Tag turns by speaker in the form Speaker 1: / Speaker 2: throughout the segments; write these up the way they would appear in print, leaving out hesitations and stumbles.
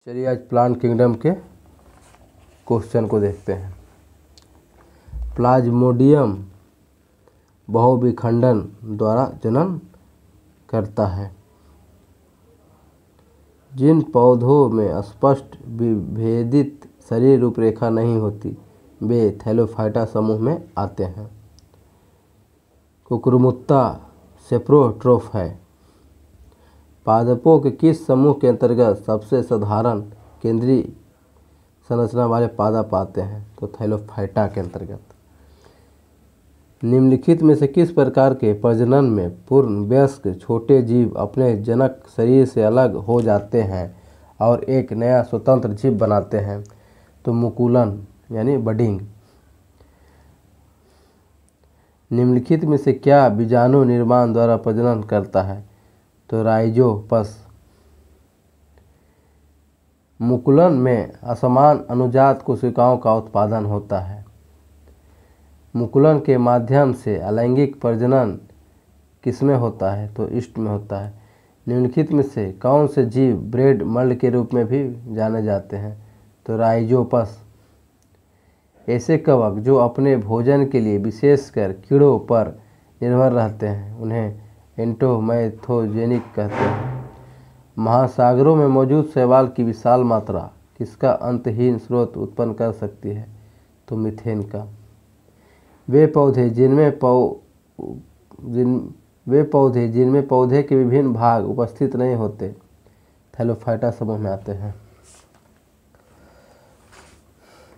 Speaker 1: चलिए आज plant kingdom के क्वेश्चन को देखते हैं। प्लाज्मोडियम बहुविखंडन द्वारा जनन करता है। जिन पौधों में स्पष्ट विभेदित शरीर रूपरेखा नहीं होती वे थैलोफाइटा समूह में आते हैं। कुकुरमुत्ता सेप्रोट्रोफ है। पादपों के किस समूह के अंतर्गत सबसे साधारण केंद्रीय संरचना वाले पादप आते हैं? तो थैलोफाइटा के अंतर्गत। निम्नलिखित में से किस प्रकार के प्रजनन में पूर्ण वयस्क छोटे जीव अपने जनक शरीर से अलग हो जाते हैं और एक नया स्वतंत्र जीव बनाते हैं? तो मुकुलन यानी बडिंग। निम्नलिखित में से क्या बीजाणु निर्माण द्वारा प्रजनन करता है? तो राइजोपस। मुकुलन में असमान अनुजात कोशिकाओं का उत्पादन होता है। मुकुलन के माध्यम से अलैंगिक प्रजनन किसमें होता है? तो ईस्ट में होता है। निम्नलिखित में से कौन से जीव ब्रेड मल्ड के रूप में भी जाने जाते हैं? तो राइजोपस। ऐसे कवक जो अपने भोजन के लिए विशेषकर कीड़ों पर निर्भर रहते हैं उन्हें एंटोमैथोजेनिक कहते हैं। महासागरों में मौजूद शैवाल की विशाल मात्रा किसका अंतहीन स्रोत उत्पन्न कर सकती है? तो मीथेन का। वे पौधे जिनमें पौधे के विभिन्न भाग उपस्थित नहीं होते थैलोफाइटा समूह में आते हैं।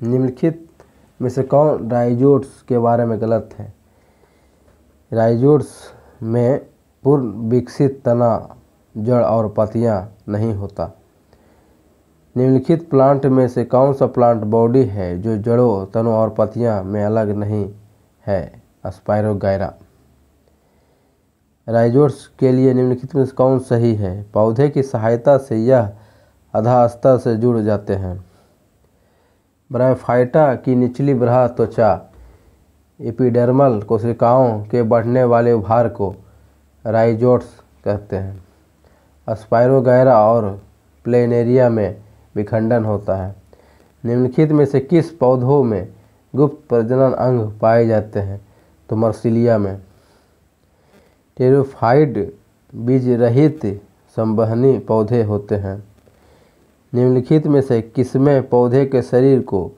Speaker 1: निम्नलिखित में से कौन राइजोट्स के बारे में गलत है? राइजोट्स में पूर्ण विकसित तना, जड़ और पत्तियां नहीं होता। निम्नलिखित प्लांट में से कौन सा प्लांट बॉडी है जो जड़ों, तनों और पत्तियां में अलग नहीं है? स्पाइरोगायरा। राइजोट्स के लिए निम्नलिखित में से कौन सही है? पौधे की सहायता से यह आधा स्तर से जुड़ जाते हैं। ब्रायोफाइटा की निचली बृहद त्वचा एपिडर्मल कोशिकाओं के बढ़ने वाले उभार को राइजोट्स कहते हैं। स्पाइरोगायरा और प्लेनेरिया में विखंडन होता है। निम्नलिखित में से किस पौधों में गुप्त प्रजनन अंग पाए जाते हैं? तो मर्सिलिया में। टेरोफाइट बीज रहित संवहनी पौधे होते हैं। निम्नलिखित में से किसमें पौधे के शरीर को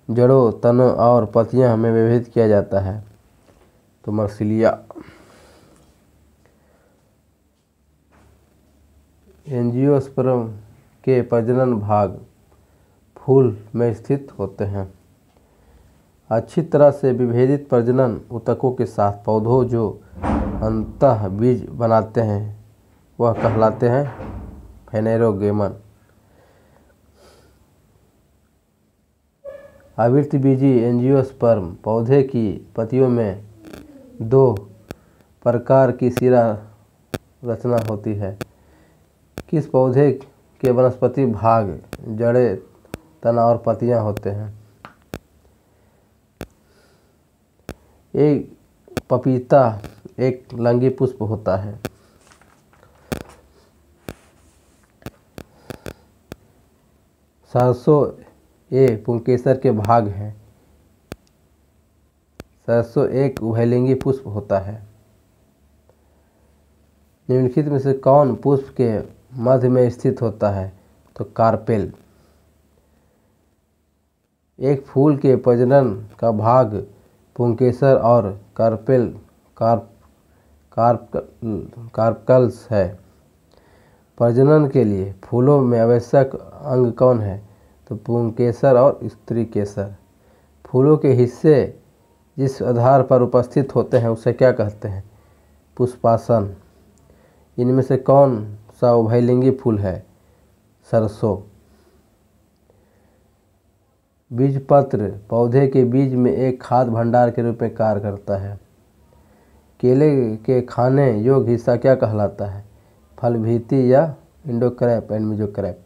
Speaker 1: जड़ों, तनों और पत्तियों में विभाजित किया जाता है? तो मर्सिलिया। एंजियोस्पर्म के प्रजनन भाग फूल में स्थित होते हैं। अच्छी तरह से विभेदित प्रजनन ऊतकों के साथ पौधों जो अंतः बीज बनाते हैं वह कहलाते हैं फेनेरोगेमन। आवृतबीजी एंजियोस्पर्म पौधे की पत्तियों में दो प्रकार की शिरा रचना होती है। किस पौधे के वनस्पति भाग जड़ें, तना और पत्तियां होते हैं? एक पपीता एक लंगी पुष्प होता है। सरसों ये पुंकेसर के भाग है। सरसों एक उभयलिंगी पुष्प होता है। निम्नलिखित में से कौन पुष्प के मध्य में स्थित होता है? तो कार्पेल। एक फूल के प्रजनन का भाग पुंकेसर और कार्पकल्स है। प्रजनन के लिए फूलों में आवश्यक अंग कौन है? तो पुंकेसर और स्त्री केसर। फूलों के हिस्से जिस आधार पर उपस्थित होते हैं उसे क्या कहते हैं? पुष्पासन। इनमें से कौन सा उभयलिंगी फूल है? सरसों। बीजपत्र पौधे के बीज में एक खाद्य भंडार के रूप में कार्य करता है। केले के खाने योग्य हिस्सा क्या कहलाता है? फलभित्ति या एंडोकैर्प एंड मेसोकैर्प।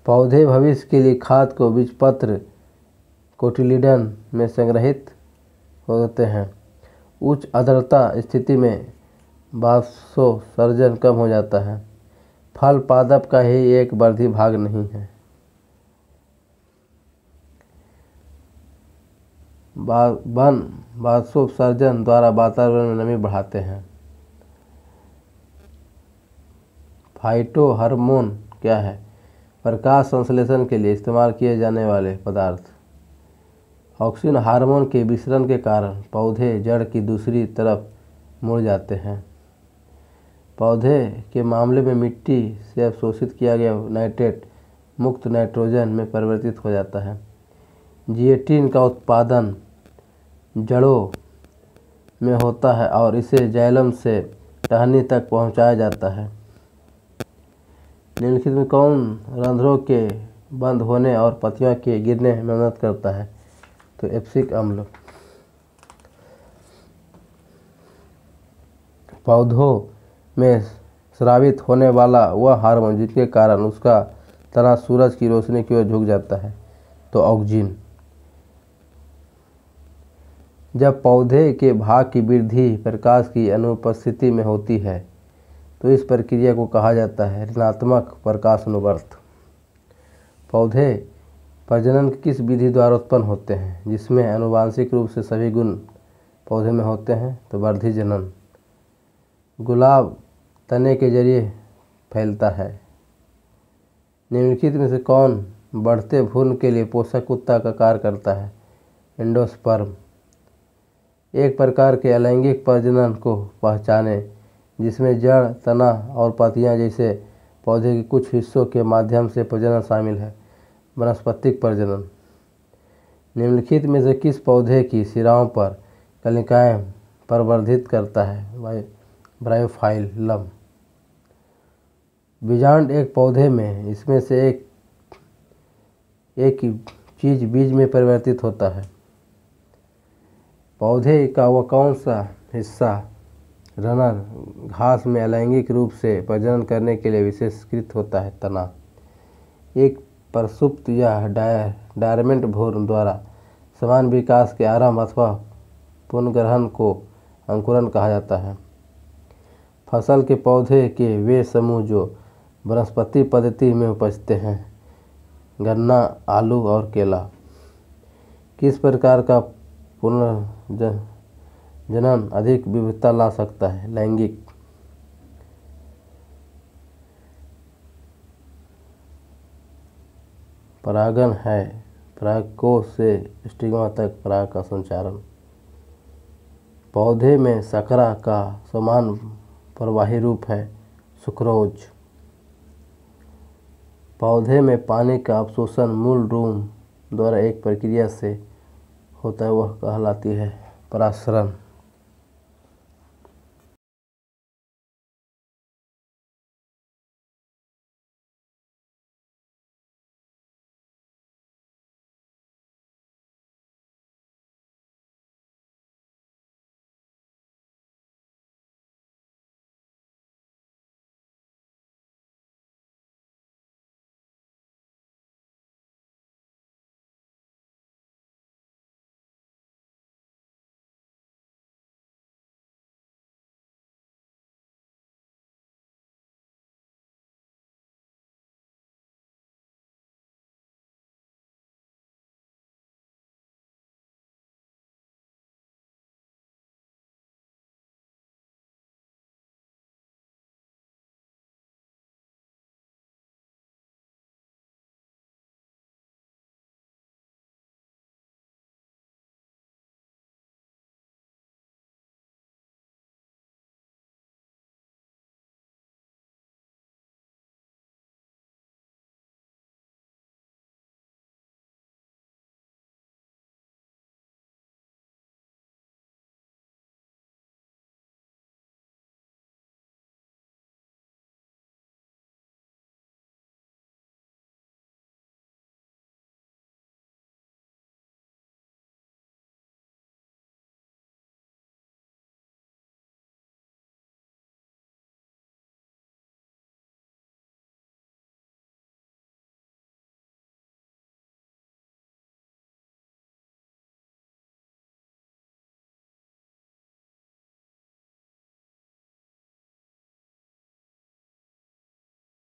Speaker 1: पौधे भविष्य के लिए खाद को बीजपत्र कोटिलीडन में संग्रहित होते हैं। उच्च आर्द्रता स्थिति में वाष्पोत्सर्जन कम हो जाता है। फल पादप का ही एक वर्धी भाग नहीं है। वन बाष्पोत्सर्जन द्वारा वातावरण में नमी बढ़ाते हैं। फाइटो हार्मोन क्या है? प्रकाश संश्लेषण के लिए इस्तेमाल किए जाने वाले पदार्थ। ऑक्सीजन हार्मोन के विसरण के कारण पौधे जड़ की दूसरी तरफ मुड़ जाते हैं। पौधे के मामले में मिट्टी से अवशोषित किया गया नाइट्रेट मुक्त नाइट्रोजन में परिवर्तित हो जाता है। जिएटिन का उत्पादन जड़ों में होता है और इसे जाइलम से टहनी तक पहुंचाया जाता है। निम्नलिखित में कौन रंध्रों के बंद होने और पत्तियों के गिरने में मदद करता है? तो एब्सिक अम्ल। पौधों में स्रावित होने वाला वह हार्मोन जिसके कारण उसका तना सूरज की रोशनी की ओर झुक जाता है, तो ऑक्जिन। जब पौधे के भाग की वृद्धि प्रकाश की अनुपस्थिति में होती है तो इस प्रक्रिया को कहा जाता है ऋणात्मक प्रकाशानुवर्त। पौधे प्रजनन की किस विधि द्वारा उत्पन्न होते हैं जिसमें आनुवांशिक रूप से सभी गुण पौधे में होते हैं? तो वर्धी जनन। गुलाब तने के जरिए फैलता है। निम्नलिखित में से कौन बढ़ते भ्रूण के लिए पोषक उत्ता का कार्य करता है? एंडोस्पर्म। एक प्रकार के अलैंगिक प्रजनन को पहचाने जिसमें जड़, तना और पत्तियां जैसे पौधे के कुछ हिस्सों के माध्यम से प्रजनन शामिल है। वानस्पतिक प्रजनन। निम्नलिखित में से किस पौधे की शिराओं पर कलिकाएं प्रवर्धित करता है? ब्रायोफाइलम। बीजांड एक पौधे में इसमें से एक चीज बीज में परिवर्तित होता है। पौधे का वह कौन सा हिस्सा रनर घास में अलैंगिक रूप से प्रजनन करने के लिए विशेषीकृत होता है? तना। एक प्रसुप्त या डॉर्मेंट भ्रूण द्वारा समान विकास के आरंभ अथवा पुनर्ग्रहण को अंकुरन कहा जाता है। फसल के पौधे के वे समूह जो वनस्पति पद्धति में उपजते हैं, गन्ना, आलू और केला। किस प्रकार का पुनर्जनन अधिक विविधता ला सकता है? लैंगिक। परागण है परागकोश से स्टिग्मा तक पराग का संचारण। पौधे में शर्करा का समान प्रवाही रूप है सुक्रोज। पौधे में पानी का अवशोषण मूल रूम द्वारा एक प्रक्रिया से होता है, वह कहलाती है परासरण।